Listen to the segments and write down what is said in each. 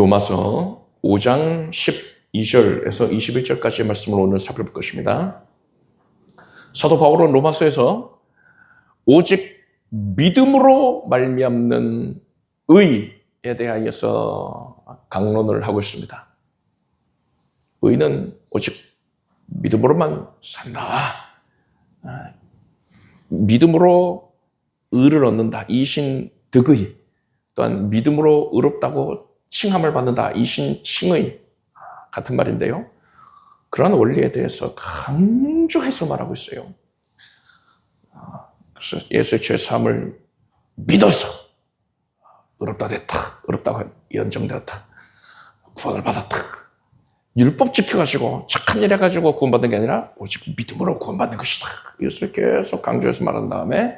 로마서 5장 12절에서 21절까지의 말씀을 오늘 살펴볼 것입니다. 사도 바울은 로마서에서 오직 믿음으로 말미암는 의에 대하여서 강론을 하고 있습니다. 의는 오직 믿음으로만 산다. 믿음으로 의를 얻는다. 이신 득의. 또한 믿음으로 의롭다고 칭함을 받는다. 이신 칭의. 같은 말인데요. 그러한 원리에 대해서 강조해서 말하고 있어요. 그래서 예수의 죄사함을 믿어서 의롭다 됐다. 의롭다고 연정되었다. 구원을 받았다. 율법 지켜가지고 착한 일 해가지고 구원받는 게 아니라 오직 믿음으로 구원받는 것이다. 이것을 계속 강조해서 말한 다음에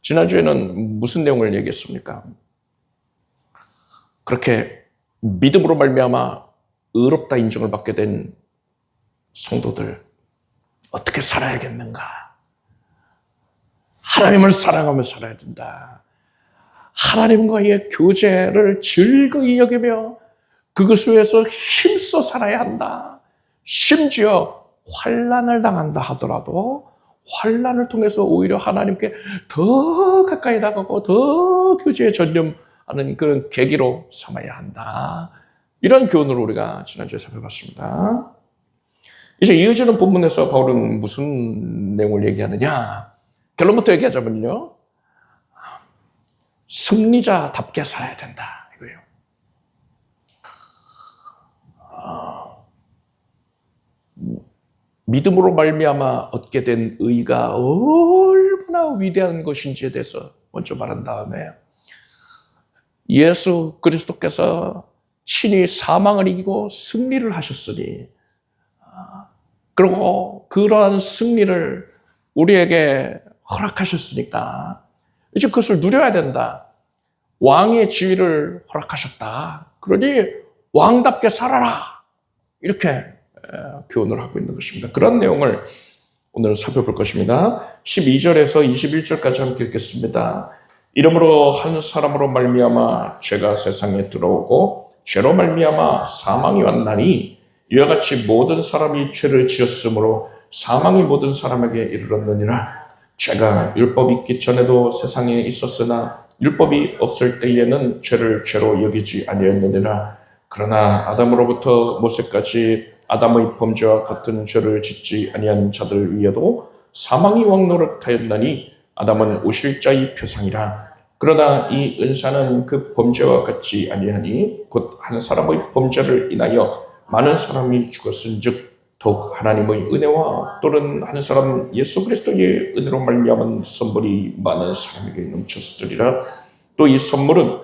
지난주에는 무슨 내용을 얘기했습니까? 그렇게 믿음으로 말미암아 의롭다 인정을 받게 된 성도들 어떻게 살아야겠는가? 하나님을 사랑하며 살아야 된다. 하나님과의 교제를 즐거이 여기며 그것을 위해서 힘써 살아야 한다. 심지어 환난을 당한다 하더라도 환난을 통해서 오히려 하나님께 더 가까이 나가고 더 교제에 전념하는 그런 계기로 삼아야 한다. 이런 교훈을 우리가 지난주에 살펴봤습니다. 이제 이어지는 본문에서 바울은 무슨 내용을 얘기하느냐? 결론부터 얘기하자면요. 승리자답게 살아야 된다. 이거예요. 믿음으로 말미암아 얻게 된 의가 얼마나 위대한 것인지에 대해서 먼저 말한 다음에 예수 그리스도께서 친히 사망을 이기고 승리를 하셨으니 그리고 그러한 승리를 우리에게 허락하셨으니까 이제 그것을 누려야 된다. 왕의 지위를 허락하셨다. 그러니 왕답게 살아라. 이렇게 교훈을 하고 있는 것입니다. 그런 내용을 오늘 살펴볼 것입니다. 12절에서 21절까지 함께 읽겠습니다. 이러므로 한 사람으로 말미암아 죄가 세상에 들어오고 죄로 말미암아 사망이 왔나니 이와 같이 모든 사람이 죄를 지었으므로 사망이 모든 사람에게 이르렀느니라. 죄가 율법이 있기 전에도 세상에 있었으나 율법이 없을 때에는 죄를 죄로 여기지 아니하였느니라. 그러나 아담으로부터 모세까지 아담의 범죄와 같은 죄를 짓지 아니한 자들 위에도 사망이 왕노릇하였나니 아담은 오실 자의 표상이라. 그러나 이 은사는 그 범죄와 같지 아니하니 곧 한 사람의 범죄를 인하여 많은 사람이 죽었은즉 더욱 하나님의 은혜와 또는 한 사람 예수 그리스도의 은혜로 말미암은 선물이 많은 사람에게 넘쳤으리라. 또 이 선물은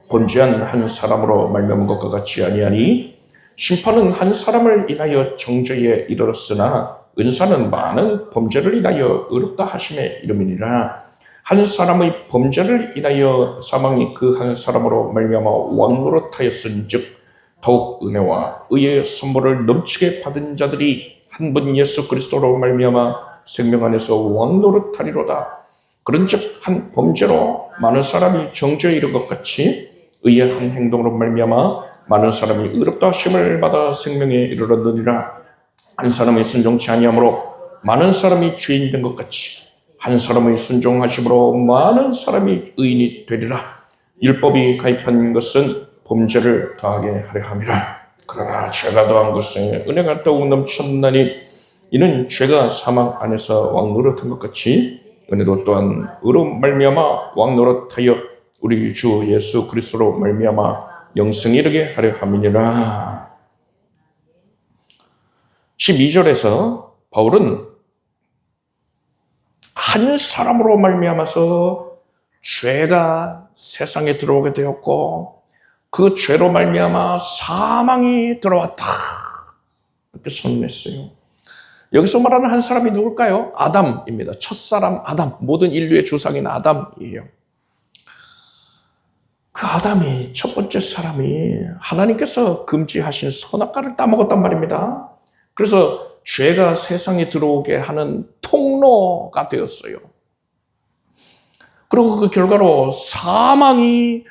범죄한 한 사람으로 말미암은 것과 같지 아니하니 심판은 한 사람을 인하여 정죄에 이르렀으나 은사는 많은 범죄를 인하여 의롭다 하심에 이름이니라. 한 사람의 범죄를 인하여 사망이 그 한 사람으로 말미암아 왕노릇하였은즉 더욱 은혜와 의의 선물을 넘치게 받은 자들이 한 분 예수 그리스도로 말미암아 생명 안에서 왕노릇하리로다. 그런즉 한 범죄로 많은 사람이 정죄에 이른 것 같이 의의 한 행동으로 말미암아 많은 사람이 의롭다 하심을 받아 생명에 이르렀느니라. 한 사람이 순종치 아니함으로 많은 사람이 죄인 된 것 같이 한 사람의 순종하심으로 많은 사람이 의인이 되리라. 율법이 가입한 것은 범죄를 더하게 하려 함이라. 그러나 죄가 더한 것은 은혜가 더욱 넘쳤나니 이는 죄가 사망 안에서 왕노릇한 것 같이 은혜도 또한 의로 말미암아 왕노릇하여 우리 주 예수 그리스도로 말미암아 영생에 이르게 하려 함이니라. 12절에서 바울은 한 사람으로 말미암아서 죄가 세상에 들어오게 되었고 그 죄로 말미암아 사망이 들어왔다. 이렇게 선언했어요. 여기서 말하는 한 사람이 누굴까요? 아담입니다. 첫사람 아담, 모든 인류의 조상인 아담이에요. 그 아담이 첫 번째 사람이 하나님께서 금지하신 선악과를 따먹었단 말입니다. 그래서 죄가 세상에 들어오게 하는 통로가 되었어요. 그리고 그 결과로 사망이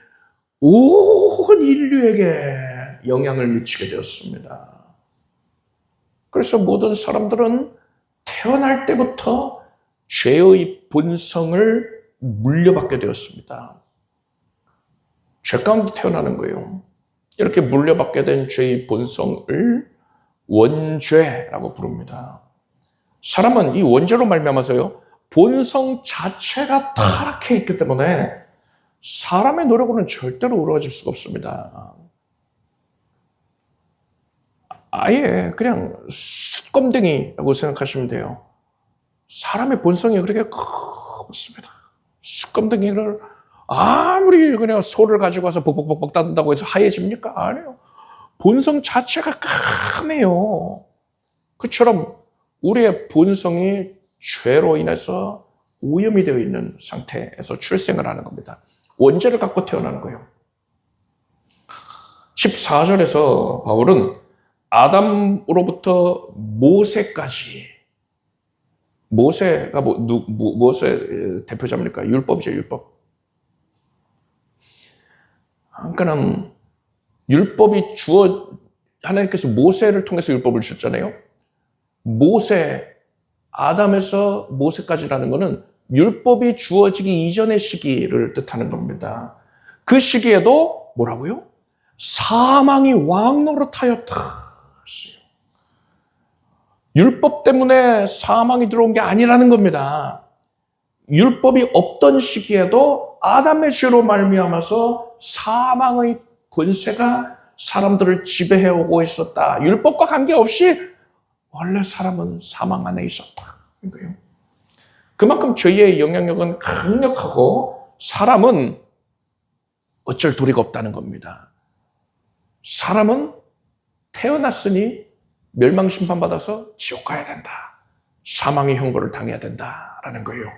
온 인류에게 영향을 미치게 되었습니다. 그래서 모든 사람들은 태어날 때부터 죄의 본성을 물려받게 되었습니다. 죄 가운데 태어나는 거예요. 이렇게 물려받게 된 죄의 본성을 원죄라고 부릅니다. 사람은 이 원죄로 말미암아서요, 본성 자체가 타락해 있기 때문에 사람의 노력으로는 절대로 이루어질 수가 없습니다. 아예 그냥 숯검댕이라고 생각하시면 돼요. 사람의 본성이 그렇게 없습니다. 숯검댕이를 아무리 그냥 소를 가지고 와서 벅벅벅벅 따든다고 해서 하얘집니까? 아니에요. 본성 자체가 까매요. 그처럼 우리의 본성이 죄로 인해서 오염이 되어 있는 상태에서 출생을 하는 겁니다. 원죄를 갖고 태어나는 거예요. 14절에서 바울은 아담으로부터 모세까지, 모세가 모세 대표자입니까? 율법이죠, 율법. 그러니까 율법이 하나님께서 모세를 통해서 율법을 주셨잖아요. 아담에서 모세까지라는 것은 율법이 주어지기 이전의 시기를 뜻하는 겁니다. 그 시기에도 뭐라고요? 사망이 왕노릇하였다. 율법 때문에 사망이 들어온 게 아니라는 겁니다. 율법이 없던 시기에도 아담의 죄로 말미암아서 사망의 권세가 사람들을 지배해오고 있었다. 율법과 관계없이 원래 사람은 사망 안에 있었다. 이거예요. 그만큼 죄의 영향력은 강력하고 사람은 어쩔 도리가 없다는 겁니다. 사람은 태어났으니 멸망심판받아서 지옥 가야 된다. 사망의 형벌을 당해야 된다라는 거예요.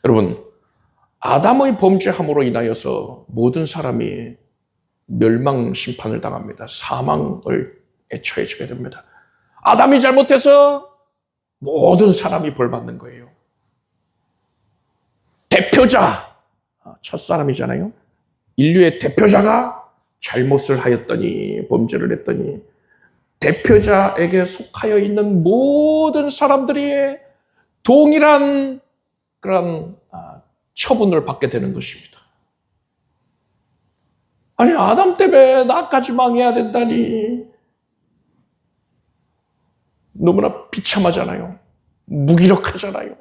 여러분, 아담의 범죄함으로 인하여서 모든 사람이 멸망심판을 당합니다. 사망에 처해지게 됩니다. 아담이 잘못해서 모든 사람이 벌받는 거예요. 대표자, 첫사람이잖아요. 인류의 대표자가 잘못을 하였더니, 범죄를 했더니 대표자에게 속하여 있는 모든 사람들이 동일한 그런 처분을 받게 되는 것입니다. 아니, 아담 때문에 나까지 망해야 된다니 너무나 비참하잖아요. 무기력하잖아요.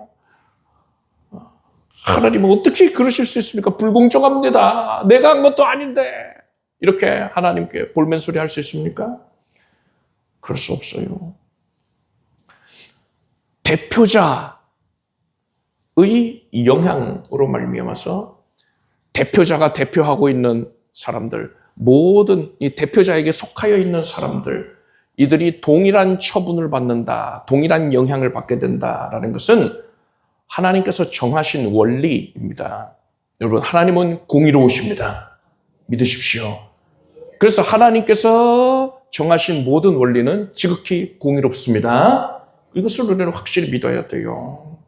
하나님은 어떻게 그러실 수 있습니까? 불공정합니다. 내가 한 것도 아닌데 이렇게 하나님께 볼멘소리 할 수 있습니까? 그럴 수 없어요. 대표자의 영향으로 말미암아서 대표자가 대표하고 있는 사람들, 모든 이 대표자에게 속하여 있는 사람들, 이들이 동일한 처분을 받는다, 동일한 영향을 받게 된다라는 것은 하나님께서 정하신 원리입니다. 여러분, 하나님은 공의로우십니다. 믿으십시오. 그래서 하나님께서 정하신 모든 원리는 지극히 공의롭습니다. 이것을 우리는 확실히 믿어야 돼요.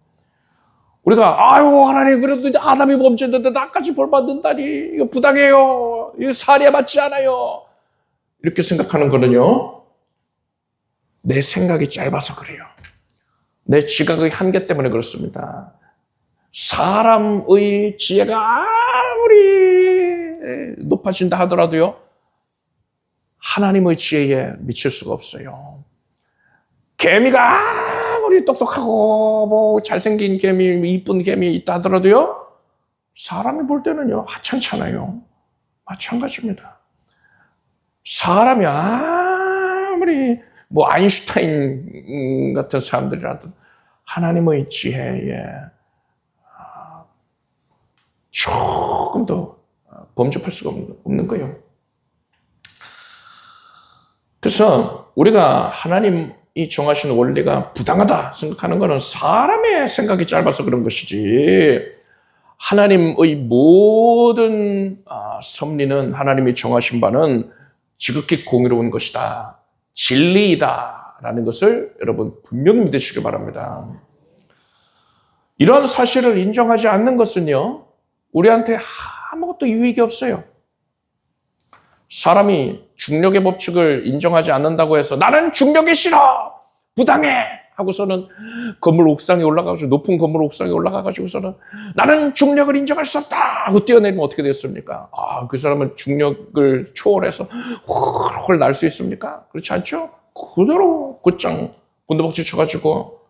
우리가 하나님 그래도 아담이 범죄했는데 나까지 벌 받는다니 이거 부당해요. 이거 사리에 맞지 않아요. 이렇게 생각하는 거는요, 내 생각이 짧아서 그래요. 내 지각의 한계 때문에 그렇습니다. 사람의 지혜가 아무리 높아진다 하더라도요, 하나님의 지혜에 미칠 수가 없어요. 개미가 아무리 똑똑하고 잘생긴 개미, 이쁜 개미 있다 하더라도요, 사람이 볼 때는요 하찮잖아요. 마찬가지입니다. 사람이 아무리 아인슈타인 같은 사람들이라도 하나님의 지혜에 조금 더 범접할 수가 없는 거예요. 그래서 우리가 하나님이 정하신 원리가 부당하다 생각하는 것은 사람의 생각이 짧아서 그런 것이지, 하나님의 모든 섭리는, 하나님이 정하신 바는 지극히 공의로운 것이다, 진리이다 라는 것을 여러분 분명히 믿으시기 바랍니다. 이런 사실을 인정하지 않는 것은요, 우리한테 아무것도 유익이 없어요. 사람이 중력의 법칙을 인정하지 않는다고 해서 나는 중력이 싫어! 부당해! 하고서는 건물 옥상에 올라가서 높은 건물 옥상에 올라가가지고서는 나는 중력을 인정할 수 없다! 하고 뛰어내리면 어떻게 됐습니까? 그 사람은 중력을 초월해서 홀 날 수 있습니까? 그렇지 않죠? 그대로 곧장 곤두박질 쳐가지고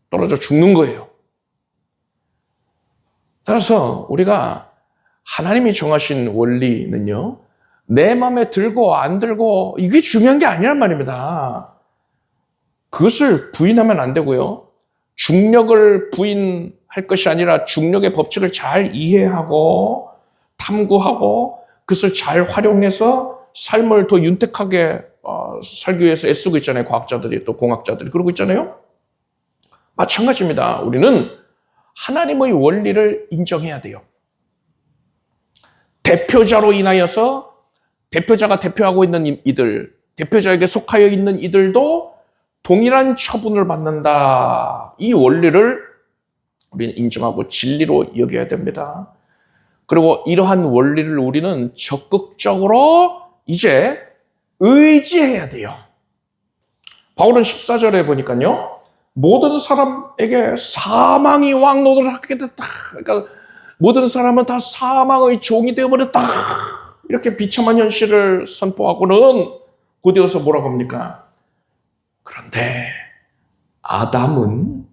떨어져 죽는 거예요. 따라서 우리가 하나님이 정하신 원리는요, 내 마음에 들고 안 들고 이게 중요한 게 아니란 말입니다. 그것을 부인하면 안 되고요. 중력을 부인할 것이 아니라 중력의 법칙을 잘 이해하고 탐구하고 그것을 잘 활용해서 삶을 더 윤택하게 살기 위해서 애쓰고 있잖아요. 과학자들이 또 공학자들이 그러고 있잖아요. 마찬가지입니다. 우리는 하나님의 원리를 인정해야 돼요. 대표자로 인하여서 대표자가 대표하고 있는 이들, 대표자에게 속하여 있는 이들도 동일한 처분을 받는다. 이 원리를 우리는 인정하고 진리로 여겨야 됩니다. 그리고 이러한 원리를 우리는 적극적으로 이제 의지해야 돼요. 바울은 14절에 보니까요, 모든 사람에게 사망이 왕노릇을 하게 됐다. 그러니까 모든 사람은 다 사망의 종이 되어버렸다. 이렇게 비참한 현실을 선포하고는 곧이어서 뭐라고 합니까? 그런데 아담은,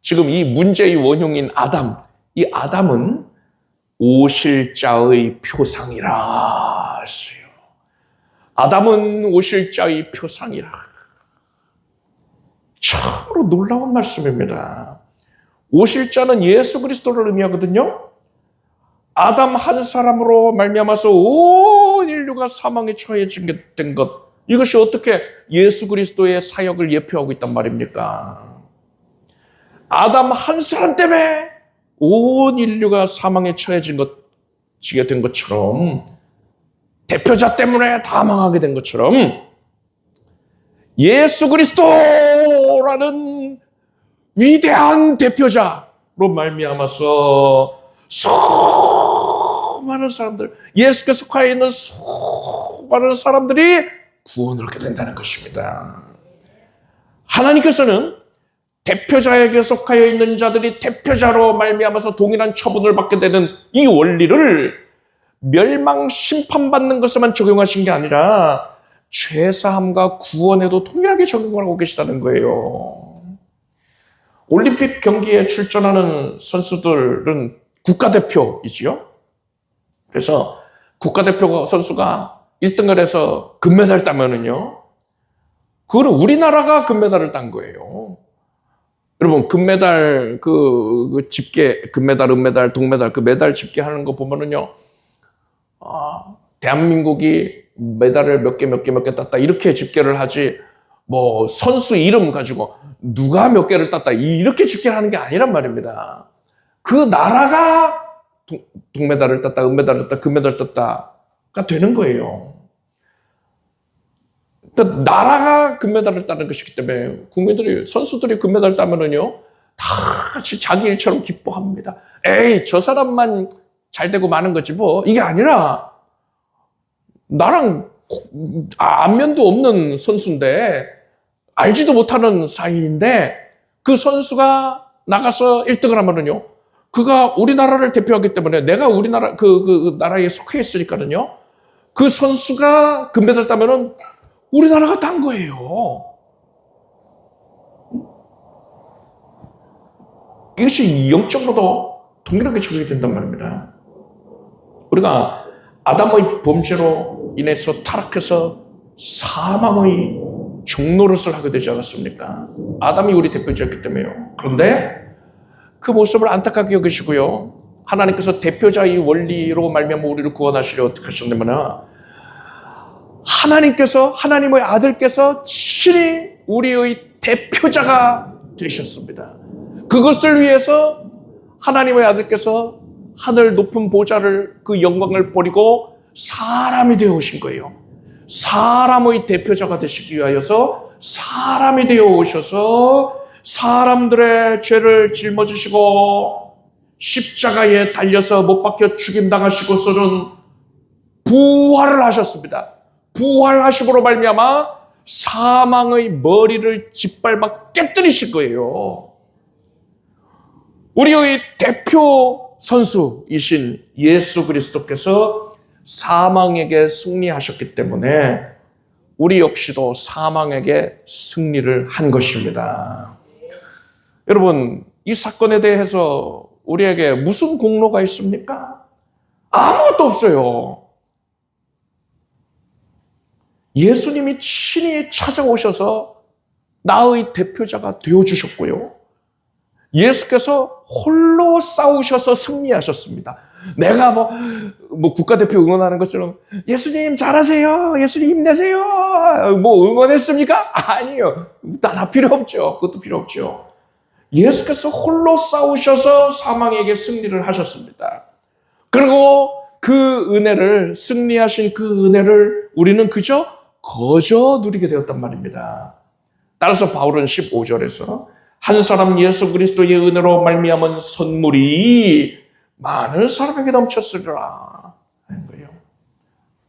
지금 이 문제의 원흉인 아담, 이 아담은 오실자의 표상이라 했어요. 아담은 오실자의 표상이라. 참으로 놀라운 말씀입니다. 오실자는 예수 그리스도를 의미하거든요. 아담 한 사람으로 말미암아서 온 인류가 사망에 처해진 된 것, 이것이 어떻게 예수 그리스도의 사역을 예표하고 있단 말입니까? 아담 한 사람 때문에 온 인류가 사망에 처해지게 된 것처럼, 대표자 때문에 다 망하게 된 것처럼 예수 그리스도라는 위대한 대표자로 말미암아서 수많은 사람들, 예수께서 속하여 있는 수많은 사람들이 구원을 얻게 된다는 것입니다. 하나님께서는 대표자에게 속하여 있는 자들이 대표자로 말미암아서 동일한 처분을 받게 되는 이 원리를 멸망 심판받는 것에만 적용하신 게 아니라 죄사함과 구원에도 동일하게 적용하고 계시다는 거예요. 올림픽 경기에 출전하는 선수들은 국가대표이지요. 그래서 국가대표 선수가 1등을 해서 금메달 따면은요, 그거는 우리나라가 금메달을 딴 거예요. 여러분, 금메달 그 집계, 금메달, 은메달, 동메달 그 메달 집계하는 거 보면은요, 대한민국이 메달을 몇 개 땄다 이렇게 집계를 하지, 뭐 선수 이름 가지고 누가 몇 개를 땄다 이렇게 집계를 하는 게 아니란 말입니다. 그 나라가 동메달을 땄다, 은메달을 땄다, 금메달을 땄다가 되는 거예요. 그러니까 나라가 금메달을 따는 것이기 때문에 국민들이, 선수들이 금메달을 따면은요, 다 같이 자기 일처럼 기뻐합니다. 에이, 저 사람만 잘 되고 마는 거지 뭐. 이게 아니라 나랑 안면도 없는 선수인데, 알지도 못하는 사이인데, 그 선수가 나가서 1등을 하면은요, 그가 우리나라를 대표하기 때문에 내가 우리나라 그 나라에 속해 있으니까는요, 그 선수가 금메달 따면은 우리나라가 딴 거예요. 이것이 영적으로도 동일하게 적용이 된단 말입니다. 우리가 아담의 범죄로 인해서 타락해서 사망의 종노릇을 하게 되지 않았습니까? 아담이 우리 대표자였기 때문에요. 그런데 그 모습을 안타깝게 여기시고요, 하나님께서 대표자의 원리로 말미암아 우리를 구원하시려 어떻게 하셨냐면, 하나님께서, 하나님의 아들께서 친히 우리의 대표자가 되셨습니다. 그것을 위해서 하나님의 아들께서 하늘 높은 보좌를, 그 영광을 버리고 사람이 되어 오신 거예요. 사람의 대표자가 되시기 위하여서 사람이 되어 오셔서 사람들의 죄를 짊어지시고 십자가에 달려서 못 박혀 죽임당하시고서는 부활을 하셨습니다. 부활하심으로 말미암아 사망의 머리를 짓밟아 깨뜨리실 거예요. 우리의 대표 선수이신 예수 그리스도께서 사망에게 승리하셨기 때문에 우리 역시도 사망에게 승리를 한 것입니다. 여러분, 이 사건에 대해서 우리에게 무슨 공로가 있습니까? 아무것도 없어요. 예수님이 친히 찾아오셔서 나의 대표자가 되어주셨고요. 예수께서 홀로 싸우셔서 승리하셨습니다. 내가 뭐 국가대표 응원하는 것처럼 예수님 잘하세요. 예수님 힘내세요. 뭐 응원했습니까? 아니요. 다 필요 없죠. 그것도 필요 없죠. 예수께서 홀로 싸우셔서 사망에게 승리를 하셨습니다. 그리고 그 은혜를, 승리하신 그 은혜를 우리는 그저 거저 누리게 되었단 말입니다. 따라서 바울은 15절에서 한 사람 예수 그리스도의 은혜로 말미암은 선물이 많은 사람에게 넘쳤으리라 하는 거예요.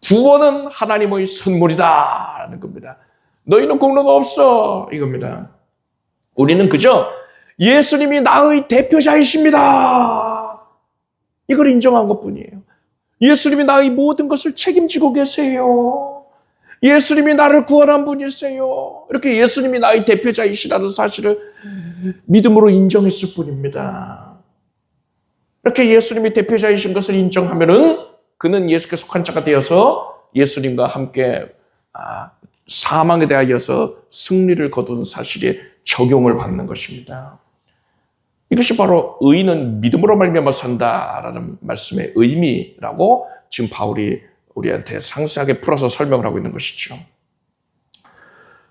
구원은 하나님의 선물이다 하는 겁니다. 너희는 공로가 없어 이겁니다. 우리는 그저 예수님이 나의 대표자이십니다. 이걸 인정한 것뿐이에요. 예수님이 나의 모든 것을 책임지고 계세요. 예수님이 나를 구원한 분이세요. 이렇게 예수님이 나의 대표자이시라는 사실을 믿음으로 인정했을 뿐입니다. 이렇게 예수님이 대표자이신 것을 인정하면은 그는 예수께 속한 자가 되어서 예수님과 함께 사망에 대하여서 승리를 거둔 사실에 적용을 받는 것입니다. 이것이 바로 의인은 믿음으로 말미암아 산다라는 말씀의 의미라고 지금 바울이 우리한테 상세하게 풀어서 설명을 하고 있는 것이죠.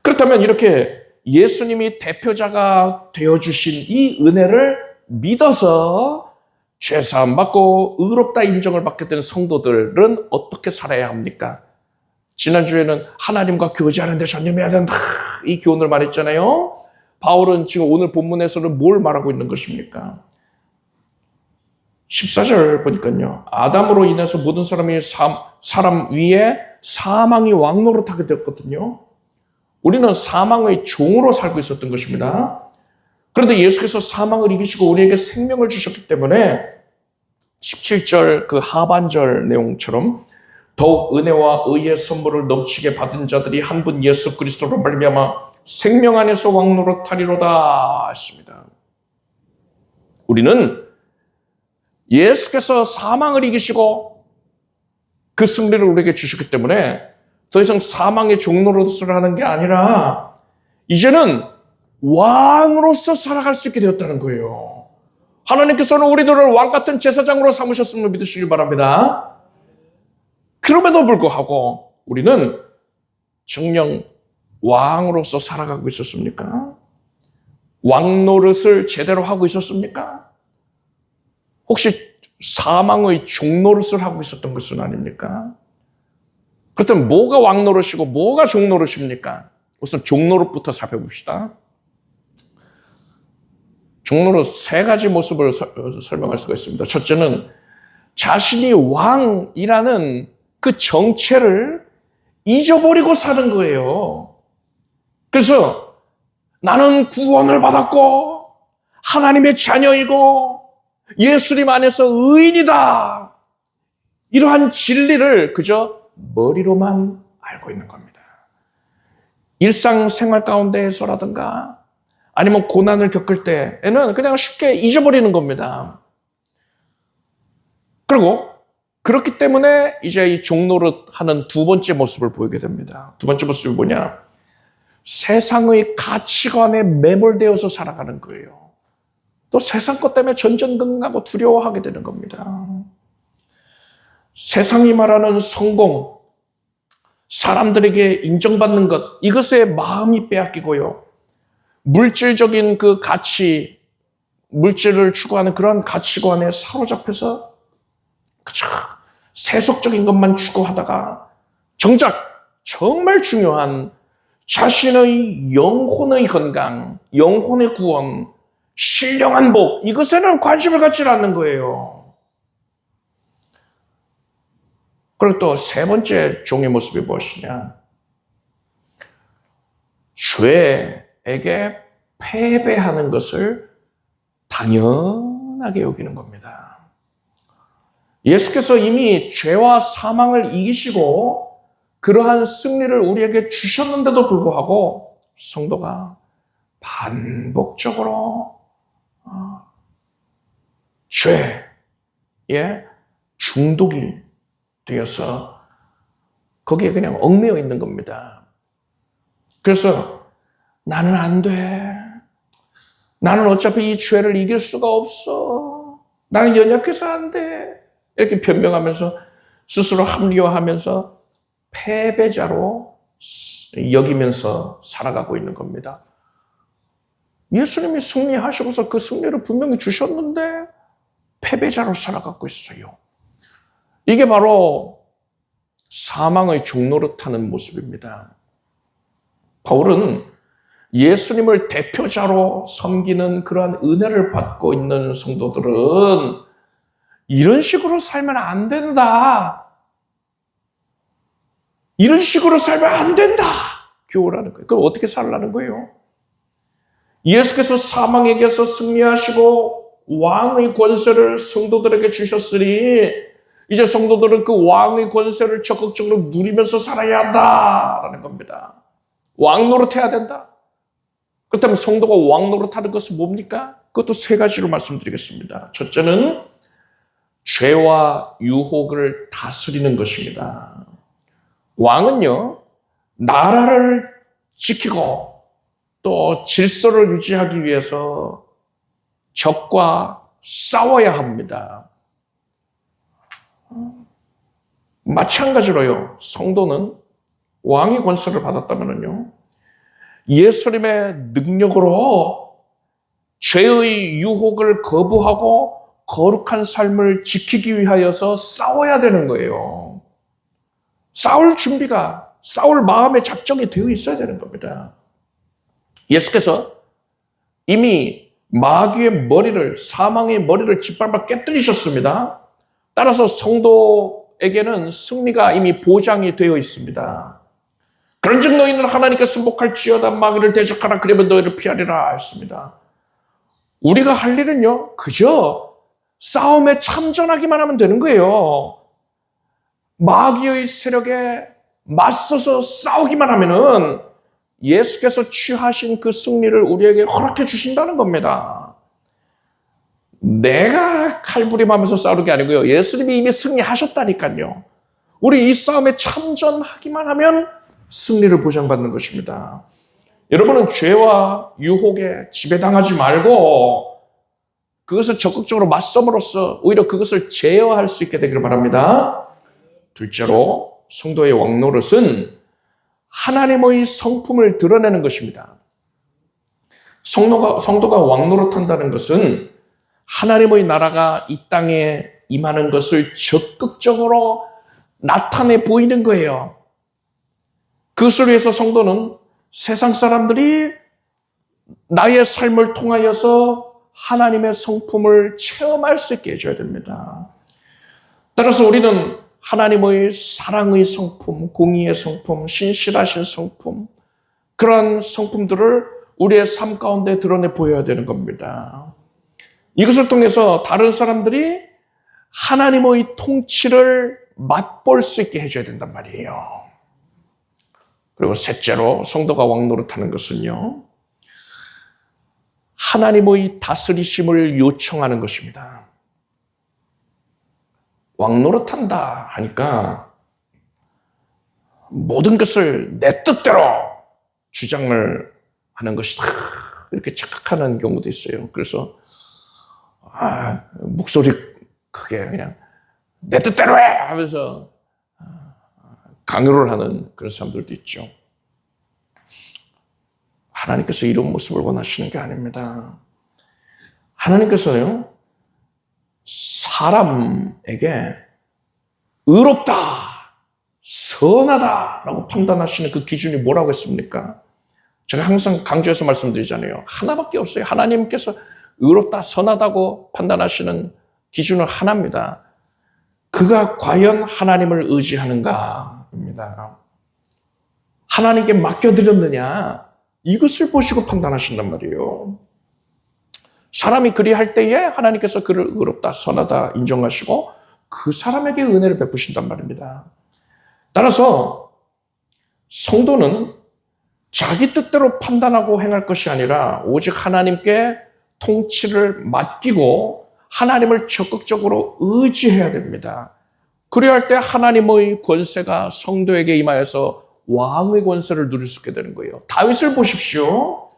그렇다면 이렇게 예수님이 대표자가 되어주신 이 은혜를 믿어서 죄사함 받고 의롭다 인정을 받게 된 성도들은 어떻게 살아야 합니까? 지난주에는 하나님과 교제하는 데 전념해야 된다. 이 교훈을 말했잖아요. 바울은 지금 오늘 본문에서는 뭘 말하고 있는 것입니까? 14절 보니까요. 아담으로 인해서 모든 사람이 사람 위에 사망이 왕노릇하게 되었거든요. 우리는 사망의 종으로 살고 있었던 것입니다. 그런데 예수께서 사망을 이기시고 우리에게 생명을 주셨기 때문에 17절 그 하반절 내용처럼 더욱 은혜와 의의 선물을 넘치게 받은 자들이 한 분 예수 그리스도로 말미암아 생명 안에서 왕노릇하리로다 했습니다. 우리는 예수께서 사망을 이기시고 그 승리를 우리에게 주셨기 때문에 더 이상 사망의 종노릇을 하는 게 아니라 이제는 왕으로서 살아갈 수 있게 되었다는 거예요. 하나님께서는 우리들을 왕같은 제사장으로 삼으셨음을 믿으시기 바랍니다. 그럼에도 불구하고 우리는 정녕 왕으로서 살아가고 있었습니까? 왕노릇을 제대로 하고 있었습니까? 혹시 사망의 종노릇을 하고 있었던 것은 아닙니까? 그렇다면 뭐가 왕노릇이고 뭐가 종노릇입니까? 우선 종노릇부터 살펴봅시다. 종노릇 세 가지 모습을 설명할 수가 있습니다. 첫째는 자신이 왕이라는 그 정체를 잊어버리고 사는 거예요. 그래서 나는 구원을 받았고 하나님의 자녀이고 예수님 안에서 의인이다. 이러한 진리를 그저 머리로만 알고 있는 겁니다. 일상생활 가운데에서라든가 아니면 고난을 겪을 때에는 그냥 쉽게 잊어버리는 겁니다. 그리고 그렇기 때문에 이제 이 종노릇 하는 두 번째 모습을 보이게 됩니다. 두 번째 모습이 뭐냐? 세상의 가치관에 매몰되어서 살아가는 거예요. 또 세상 것 때문에 전전긍긍하고 두려워하게 되는 겁니다. 세상이 말하는 성공, 사람들에게 인정받는 것, 이것에 마음이 빼앗기고요. 물질적인 그 가치, 물질을 추구하는 그런 가치관에 사로잡혀서 그저 세속적인 것만 추구하다가 정작 정말 중요한 자신의 영혼의 건강, 영혼의 구원, 신령한 복, 이것에는 관심을 갖지 않는 거예요. 그리고 또 세 번째 종의 모습이 무엇이냐? 죄에게 패배하는 것을 당연하게 여기는 겁니다. 예수께서 이미 죄와 사망을 이기시고 그러한 승리를 우리에게 주셨는데도 불구하고 성도가 반복적으로 죄에 중독이 되어서 거기에 그냥 얽매여 있는 겁니다. 그래서 나는 안 돼. 나는 어차피 이 죄를 이길 수가 없어. 나는 연약해서 안 돼. 이렇게 변명하면서 스스로 합리화하면서 패배자로 여기면서 살아가고 있는 겁니다. 예수님이 승리하시고서 그 승리를 분명히 주셨는데 패배자로 살아가고 있어요. 이게 바로 사망의 종노릇하는 모습입니다. 바울은 예수님을 대표자로 섬기는 그러한 은혜를 받고 있는 성도들은 이런 식으로 살면 안 된다. 이런 식으로 살면 안 된다. 교훈하는 거예요. 그럼 어떻게 살라는 거예요? 예수께서 사망에게서 승리하시고 왕의 권세를 성도들에게 주셨으니 이제 성도들은 그 왕의 권세를 적극적으로 누리면서 살아야 한다라는 겁니다. 왕 노릇해야 된다. 그렇다면 성도가 왕 노릇하는 것은 뭡니까? 그것도 세 가지로 말씀드리겠습니다. 첫째는 죄와 유혹을 다스리는 것입니다. 왕은요, 나라를 지키고 또 질서를 유지하기 위해서 적과 싸워야 합니다. 마찬가지로요, 성도는 왕의 권세를 받았다면요, 예수님의 능력으로 죄의 유혹을 거부하고 거룩한 삶을 지키기 위하여서 싸워야 되는 거예요. 싸울 준비가, 싸울 마음의 작정이 되어 있어야 되는 겁니다. 예수께서 이미 마귀의 머리를, 사망의 머리를 짓밟아 깨뜨리셨습니다. 따라서 성도에게는 승리가 이미 보장이 되어 있습니다. 그런즉 너희는 하나님께 승복할지어다 마귀를 대적하라 그러면 너희를 피하리라 했습니다. 우리가 할 일은요, 그저 싸움에 참전하기만 하면 되는 거예요. 마귀의 세력에 맞서서 싸우기만 하면은 예수께서 취하신 그 승리를 우리에게 허락해 주신다는 겁니다. 내가 칼부림하면서 싸우는 게 아니고요. 예수님이 이미 승리하셨다니까요. 우리 이 싸움에 참전하기만 하면 승리를 보장받는 것입니다. 여러분은 죄와 유혹에 지배당하지 말고 그것을 적극적으로 맞섬으로써 오히려 그것을 제어할 수 있게 되기를 바랍니다. 둘째로 성도의 왕노릇은 하나님의 성품을 드러내는 것입니다. 성도가 왕노릇한다는 것은 하나님의 나라가 이 땅에 임하는 것을 적극적으로 나타내 보이는 거예요. 그것을 위해서 성도는 세상 사람들이 나의 삶을 통하여서 하나님의 성품을 체험할 수 있게 해줘야 됩니다. 따라서 우리는 하나님의 사랑의 성품, 공의의 성품, 신실하신 성품, 그런 성품들을 우리의 삶 가운데 드러내 보여야 되는 겁니다. 이것을 통해서 다른 사람들이 하나님의 통치를 맛볼 수 있게 해줘야 된단 말이에요. 그리고 셋째로 성도가 왕노릇하는 것은요, 하나님의 다스리심을 요청하는 것입니다. 왕노릇한다 하니까 모든 것을 내 뜻대로 주장을 하는 것이다 이렇게 착각하는 경우도 있어요. 그래서 목소리 크게 그냥 내 뜻대로 해 하면서 강요를 하는 그런 사람들도 있죠. 하나님께서 이런 모습을 원하시는 게 아닙니다. 하나님께서요, 사람에게 의롭다, 선하다라고 판단하시는 그 기준이 뭐라고 했습니까? 제가 항상 강조해서 말씀드리잖아요. 하나밖에 없어요. 하나님께서 의롭다, 선하다고 판단하시는 기준은 하나입니다. 그가 과연 하나님을 의지하는가입니다. 하나님께 맡겨드렸느냐, 이것을 보시고 판단하신단 말이에요. 사람이 그리할 때에 하나님께서 그를 의롭다, 선하다 인정하시고 그 사람에게 은혜를 베푸신단 말입니다. 따라서 성도는 자기 뜻대로 판단하고 행할 것이 아니라 오직 하나님께 통치를 맡기고 하나님을 적극적으로 의지해야 됩니다. 그래야 할 때 하나님의 권세가 성도에게 임하여서 왕의 권세를 누릴 수 있게 되는 거예요. 다윗을 보십시오.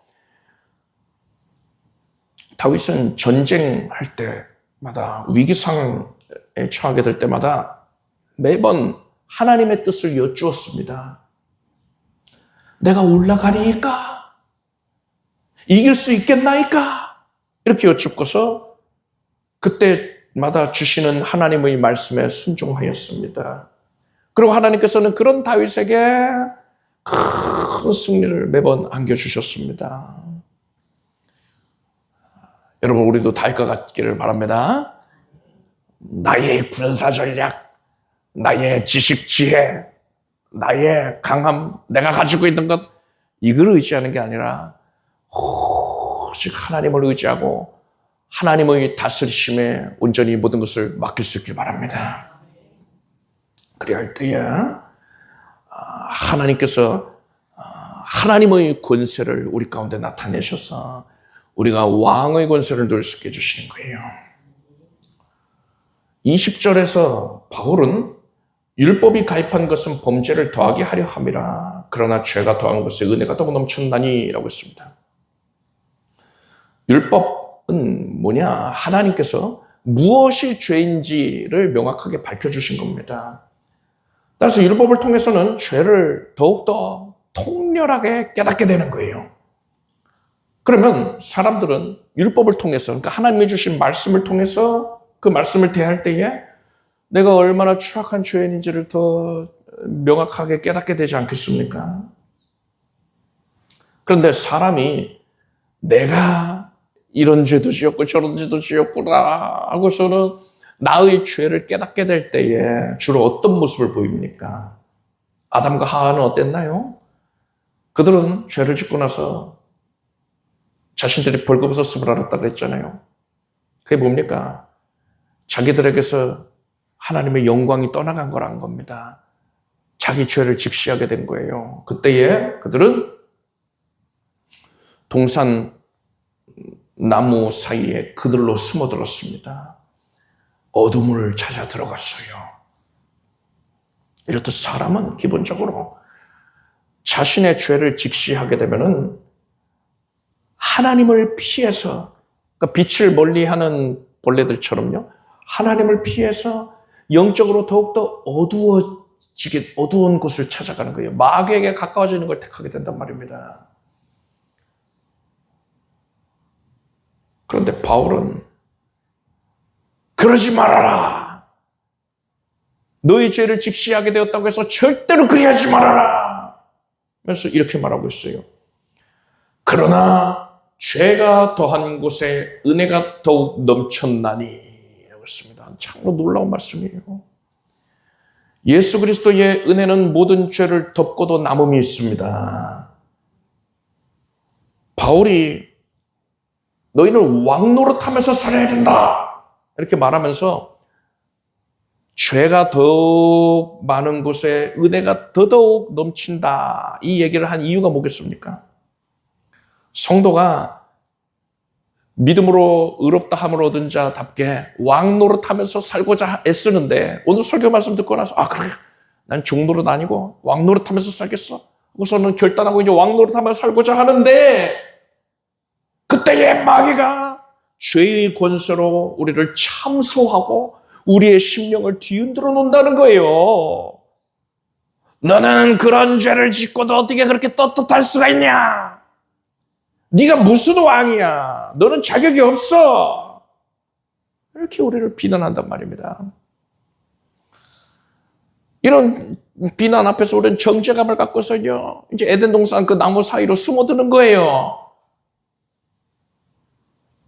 다윗은 전쟁할 때마다 위기 상황에 처하게 될 때마다 매번 하나님의 뜻을 여쭈었습니다. 내가 올라가리이까? 이길 수 있겠나이까? 이렇게 여쭙고서 그때마다 주시는 하나님의 말씀에 순종하였습니다. 그리고 하나님께서는 그런 다윗에게 큰 승리를 매번 안겨주셨습니다. 여러분, 우리도 다윗과 같기를 바랍니다. 나의 군사 전략, 나의 지식 지혜, 나의 강함, 내가 가지고 있는 것, 이걸 의지하는 게 아니라 오직 하나님을 의지하고 하나님의 다스리심에 온전히 모든 것을 맡길 수 있길 바랍니다. 그래야 할 때에 하나님께서 하나님의 권세를 우리 가운데 나타내셔서 우리가 왕의 권세를 누릴 수 있게 해주시는 거예요. 20절에서 바울은 율법이 가입한 것은 범죄를 더하게 하려 함이라. 그러나 죄가 더한 것에 은혜가 더욱 넘쳤나니 라고 했습니다. 율법은 뭐냐? 하나님께서 무엇이 죄인지를 명확하게 밝혀주신 겁니다. 따라서 율법을 통해서는 죄를 더욱더 통렬하게 깨닫게 되는 거예요. 그러면 사람들은 율법을 통해서, 그러니까 하나님이 주신 말씀을 통해서 그 말씀을 대할 때에 내가 얼마나 추악한 죄인인지를 더 명확하게 깨닫게 되지 않겠습니까? 그런데 사람이 내가 이런 죄도 지었고 저런 죄도 지었구나 하고서는 나의 죄를 깨닫게 될 때에 주로 어떤 모습을 보입니까? 아담과 하와는 어땠나요? 그들은 죄를 짓고 나서 자신들이 벌거벗었음을 알았다 그랬잖아요. 그게 뭡니까? 자기들에게서 하나님의 영광이 떠나간 거란 겁니다. 자기 죄를 직시하게 된 거예요. 그때에 그들은 동산 나무 사이에 그들로 숨어들었습니다. 어둠을 찾아 들어갔어요. 이렇듯 사람은 기본적으로 자신의 죄를 직시하게 되면은 하나님을 피해서, 그러니까 빛을 멀리하는 벌레들처럼요, 하나님을 피해서 영적으로 더욱더 어두운 곳을 찾아가는 거예요. 마귀에게 가까워지는 걸 택하게 된단 말입니다. 그런데 바울은 그러지 말아라. 너희 죄를 직시하게 되었다고 해서 절대로 그리하지 말아라. 그래서 이렇게 말하고 있어요. 그러나 죄가 더한 곳에 은혜가 더욱 넘쳤나니 라고 했습니다. 참으로 놀라운 말씀이에요. 예수 그리스도의 은혜는 모든 죄를 덮고도 남음이 있습니다. 바울이 너희는 왕노릇하면서 살아야 된다 이렇게 말하면서 죄가 더욱 많은 곳에 은혜가 더더욱 넘친다 이 얘기를 한 이유가 뭐겠습니까? 성도가 믿음으로 의롭다 함을 얻은 자답게 왕노릇하면서 살고자 애쓰는데 오늘 설교 말씀 듣고 나서 그래 난 종노릇 아니고 왕노릇하면서 살겠어 하고서는 결단하고 이제 왕노릇하면서 살고자 하는데 그때의 마귀가 죄의 권세로 우리를 참소하고 우리의 심령을 뒤흔들어 놓는다는 거예요. 너는 그런 죄를 짓고도 어떻게 그렇게 떳떳할 수가 있냐? 네가 무슨 왕이야? 너는 자격이 없어. 이렇게 우리를 비난한단 말입니다. 이런 비난 앞에서 우리는 정죄감을 갖고서요, 이제 에덴 동산 그 나무 사이로 숨어드는 거예요.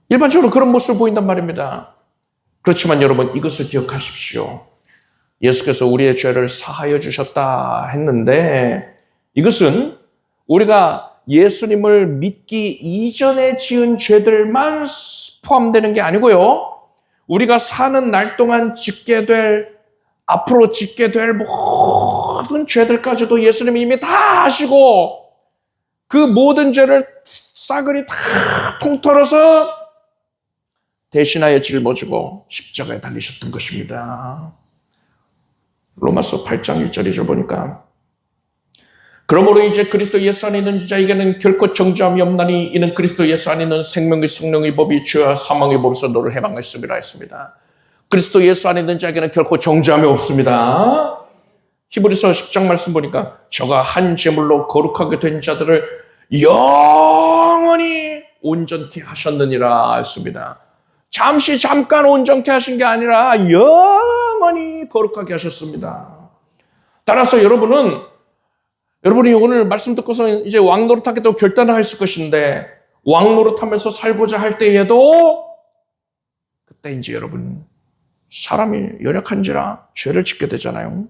일반적으로 그런 모습을 보인단 말입니다. 그렇지만 여러분 이것을 기억하십시오. 예수께서 우리의 죄를 사하여 주셨다 했는데 이것은 우리가 예수님을 믿기 이전에 지은 죄들만 포함되는 게 아니고요. 우리가 사는 날 동안 짓게 될, 앞으로 짓게 될 모든 죄들까지도 예수님이 이미 다 아시고 그 모든 죄를 싸그리 다 통틀어서 대신하여 짊어지고 십자가에 달리셨던 것입니다. 로마서 8장 1절이죠 보니까 그러므로 이제 그리스도 예수 안에 있는 자에게는 결코 정죄함이 없나니 이는 그리스도 예수 안에 있는 생명의 성령의 법이 죄와 사망의 법에서 너를 해방했음이라 했습니다. 그리스도 예수 안에 있는 자에게는 결코 정죄함이 없습니다. 히브리서 10장 말씀 보니까 저가 한 제물로 거룩하게 된 자들을 영원히 온전케 하셨느니라 했습니다. 잠깐 온전케 하신 게 아니라 영원히 거룩하게 하셨습니다. 따라서 여러분이 오늘 말씀 듣고서 이제 왕 노릇하겠다고 결단을 했을 것인데 왕 노릇하면서 살고자 할 때에도 그때 이제 여러분 사람이 연약한지라 죄를 짓게 되잖아요.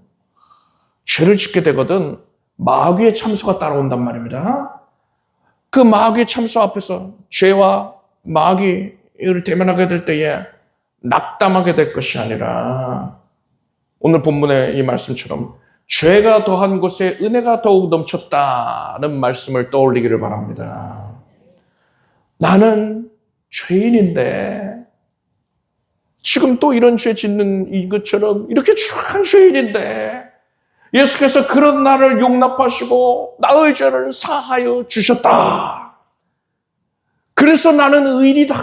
죄를 짓게 되거든 마귀의 참소가 따라온단 말입니다. 그 마귀의 참소 앞에서 죄와 마귀를 대면하게 될 때에 낙담하게 될 것이 아니라 오늘 본문의 이 말씀처럼 죄가 더한 곳에 은혜가 더욱 넘쳤다는 말씀을 떠올리기를 바랍니다. 나는 죄인인데 지금 또 이런 죄 짓는 이것처럼 이렇게 추악한 죄인인데 예수께서 그런 나를 용납하시고 나의 죄를 사하여 주셨다. 그래서 나는 의인이다.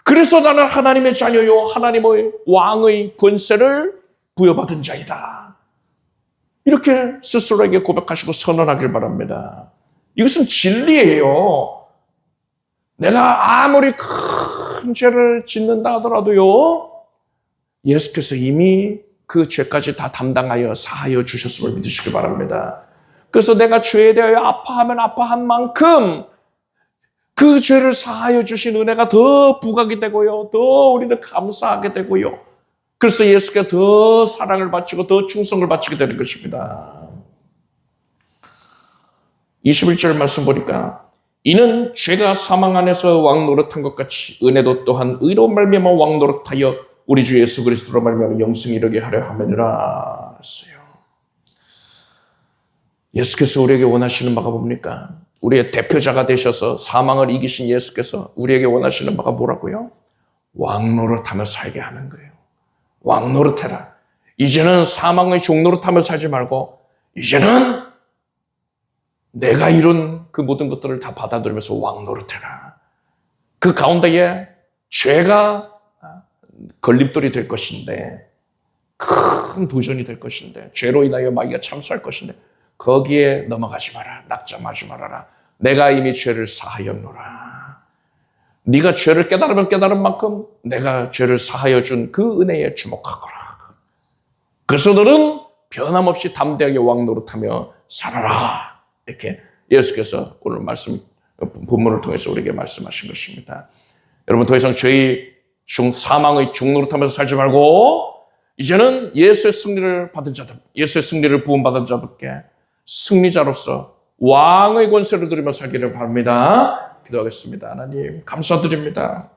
그래서 나는 하나님의 자녀요 하나님의 왕의 권세를 부여받은 자이다. 이렇게 스스로에게 고백하시고 선언하길 바랍니다. 이것은 진리예요. 내가 아무리 큰 죄를 짓는다 하더라도요. 예수께서 이미 그 죄까지 다 담당하여 사하여 주셨음을 믿으시길 바랍니다. 그래서 내가 죄에 대하여 아파하면 아파한 만큼 그 죄를 사하여 주신 은혜가 더 부각이 되고요. 더 우리는 감사하게 되고요. 그래서 예수께 더 사랑을 바치고 더 충성을 바치게 되는 것입니다. 21절 말씀 보니까 이는 죄가 사망 안에서 왕 노릇한 것 같이 은혜도 또한 의로 말미암아 왕 노릇하여 우리 주 예수 그리스도로 말미암아 영생에 이르게 하려 함이니라 했어요. 예수께서 우리에게 원하시는 바가 뭡니까? 우리의 대표자가 되셔서 사망을 이기신 예수께서 우리에게 원하시는 바가 뭐라고요? 왕 노릇하며 살게 하는 거예요. 왕 노릇해라. 이제는 사망의 종 노릇하며 살지 말고 이제는 내가 이룬 그 모든 것들을 다 받아들이면서 왕 노릇해라. 그 가운데에 죄가 걸림돌이 될 것인데 큰 도전이 될 것인데 죄로 인하여 마귀가 참수할 것인데 거기에 넘어가지 마라. 낙점하지 말아라. 내가 이미 죄를 사하였노라. 네가 죄를 깨달으면 깨달은 만큼 내가 죄를 사하여 준 그 은혜에 주목하거라. 그래서 너는 변함없이 담대하게 왕 노릇하며 살아라. 이렇게 예수께서 오늘 말씀 본문을 통해서 우리에게 말씀하신 것입니다. 여러분 더 이상 죄의 사망의 종 노릇하면서 살지 말고 이제는 예수의 승리를 받은 자들, 예수의 승리를 부음받은 자들께 승리자로서 왕의 권세를 누리며 살기를 바랍니다. 기도하겠습니다. 하나님 감사드립니다.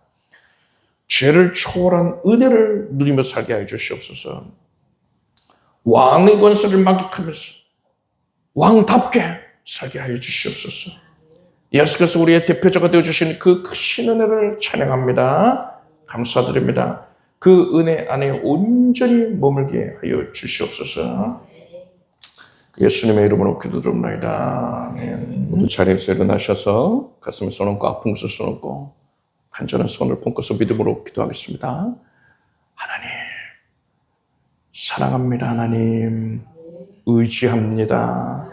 죄를 초월한 은혜를 누리며 살게 하여 주시옵소서. 왕의 권세를 만끽하면서 왕답게 살게 하여 주시옵소서. 예수께서 우리의 대표자가 되어주신 그 크신 은혜를 찬양합니다. 감사드립니다. 그 은혜 안에 온전히 머물게 하여 주시옵소서. 예수님의 이름으로 기도드립니다. 아멘. 모두 자리에서 일어나셔서 가슴에 손 얹고 아픈 곳에 손 얹고 간절한 손을 폰고서 믿음으로 기도하겠습니다. 하나님 사랑합니다. 하나님 의지합니다.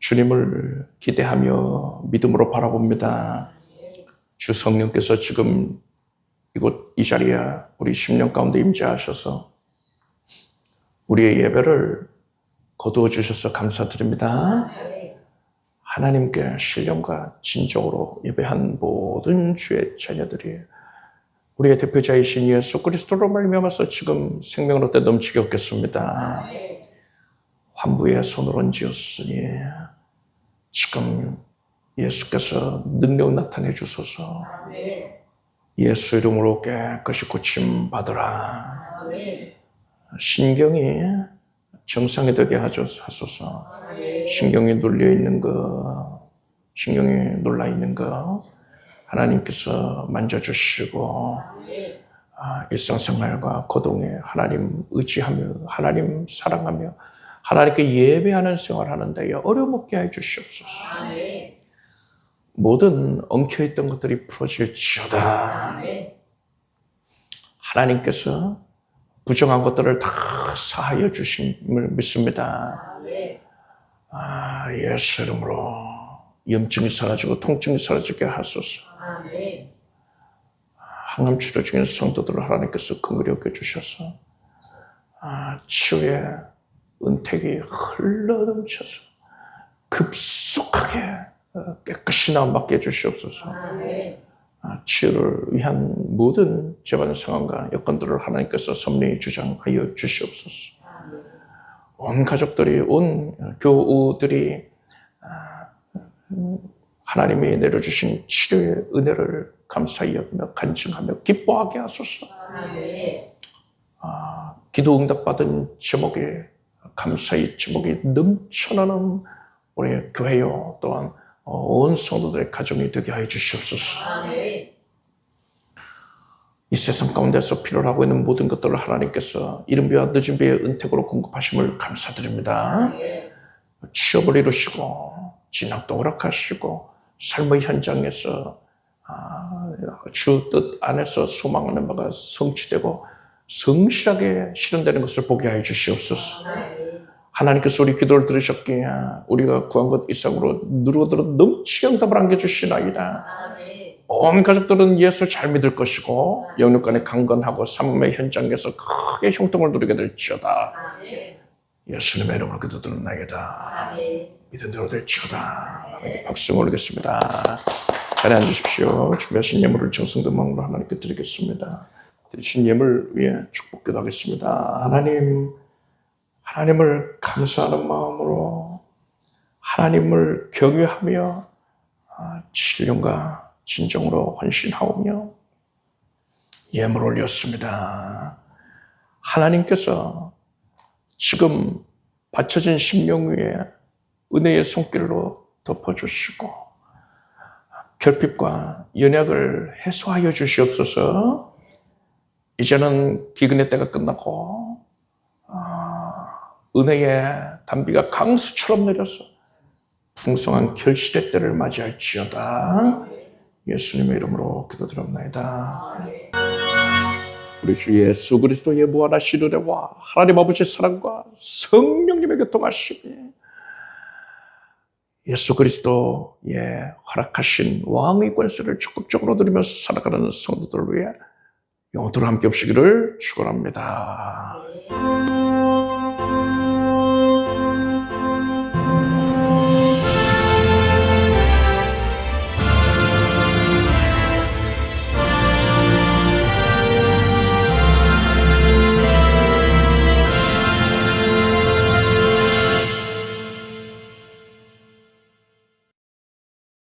주님을 기대하며 믿음으로 바라봅니다. 주 성령께서 지금 이곳 이 자리에 우리 10년 가운데 임재하셔서 우리의 예배를 거두어 주셔서 감사드립니다. 하나님께 신령과 진정으로 예배한 모든 주의 자녀들이 우리의 대표자이신 예수 그리스도로 말미암아서 지금 생명을 얻되 넘치게 얻겠습니다. 환부의 손을 얹으었으니 지금 예수께서 능력 나타내 주소서. 예수 이름으로 깨끗이 고침 받으라. 신경이 정상이 되게 하소서. 신경이 눌려 있는 거, 신경이 놀라 있는 거 하나님께서 만져주시고 일상생활과 거동에 하나님 의지하며 하나님 사랑하며 하나님께 예배하는 생활하는 데에 어려움 없게 해주시옵소서. 모든 엉켜있던 것들이 풀어질지어다. 하나님께서 부정한 것들을 다 사하여 주심을 믿습니다. 예수 이름으로 염증이 사라지고 통증이 사라지게 하소서. 항암 치료 중인 성도들을 하나님께서 긍휼히 여겨주셔서 치유의 은택이 흘러넘쳐서 급속하게 깨끗이 나음받게 해주시옵소서. 치유를 위한 모든 재반 상황과 여건들을 하나님께서 섭리히 주장하여 주시옵소서. 온 가족들이, 온 교우들이 하나님이 내려주신 치료의 은혜를 감사히 여기며 간증하며 기뻐하게 하소서. 기도 응답받은 제목이 감사히 제목이 넘쳐나는 우리의 교회요 또한 온 성도들의 가정이 되게 하여 주시옵소서. 이 세상 가운데서 필요로 하고 있는 모든 것들을 하나님께서 이른비와 늦은비의 은택으로 공급하심을 감사드립니다. 취업을 이루시고 진학도 허락하시고 삶의 현장에서 주 뜻 안에서 소망하는 바가 성취되고 성실하게 실현되는 것을 보게 하여 주시옵소서. 하나님께서 우리 기도를 들으셨기에 우리가 구한 것 이상으로 누구들은 넘치게 응답을 안겨주시나이다. 온 가족들은 예수를 잘 믿을 것이고 영육간에 강건하고 삶의 현장에서 크게 형통을 누리게 될지어다. 예수님의 이름으로 기도드렸나이다. 믿은 대로 될지어다. 하나님께 박수 올리겠습니다. 자리에 앉으십시오. 준비하신 예물을 정성된 마음으로 하나님께 드리겠습니다. 드리신 예물 위에 축복 기도하겠습니다. 하나님을 감사하는 마음으로 하나님을 경외하며 신령과 진정으로 헌신하오며 예물 올렸습니다. 하나님께서 지금 바쳐진 심령 위에 은혜의 손길로 덮어주시고 결핍과 연약을 해소하여 주시옵소서. 이제는 기근의 때가 끝나고 은혜의 단비가 강수처럼 내려서 풍성한 결실의 때를 맞이할지어다. 예수님의 이름으로 기도드립니다. 우리 주 예수 그리스도의 무한하신 은혜와 하나님 아버지의 사랑과 성령님의 교통하심이 예수 그리스도의 허락하신 왕의 권세를 적극적으로 누리며 살아가는 성도들을 위해 영원토록 함께 없시기를 축원합니다.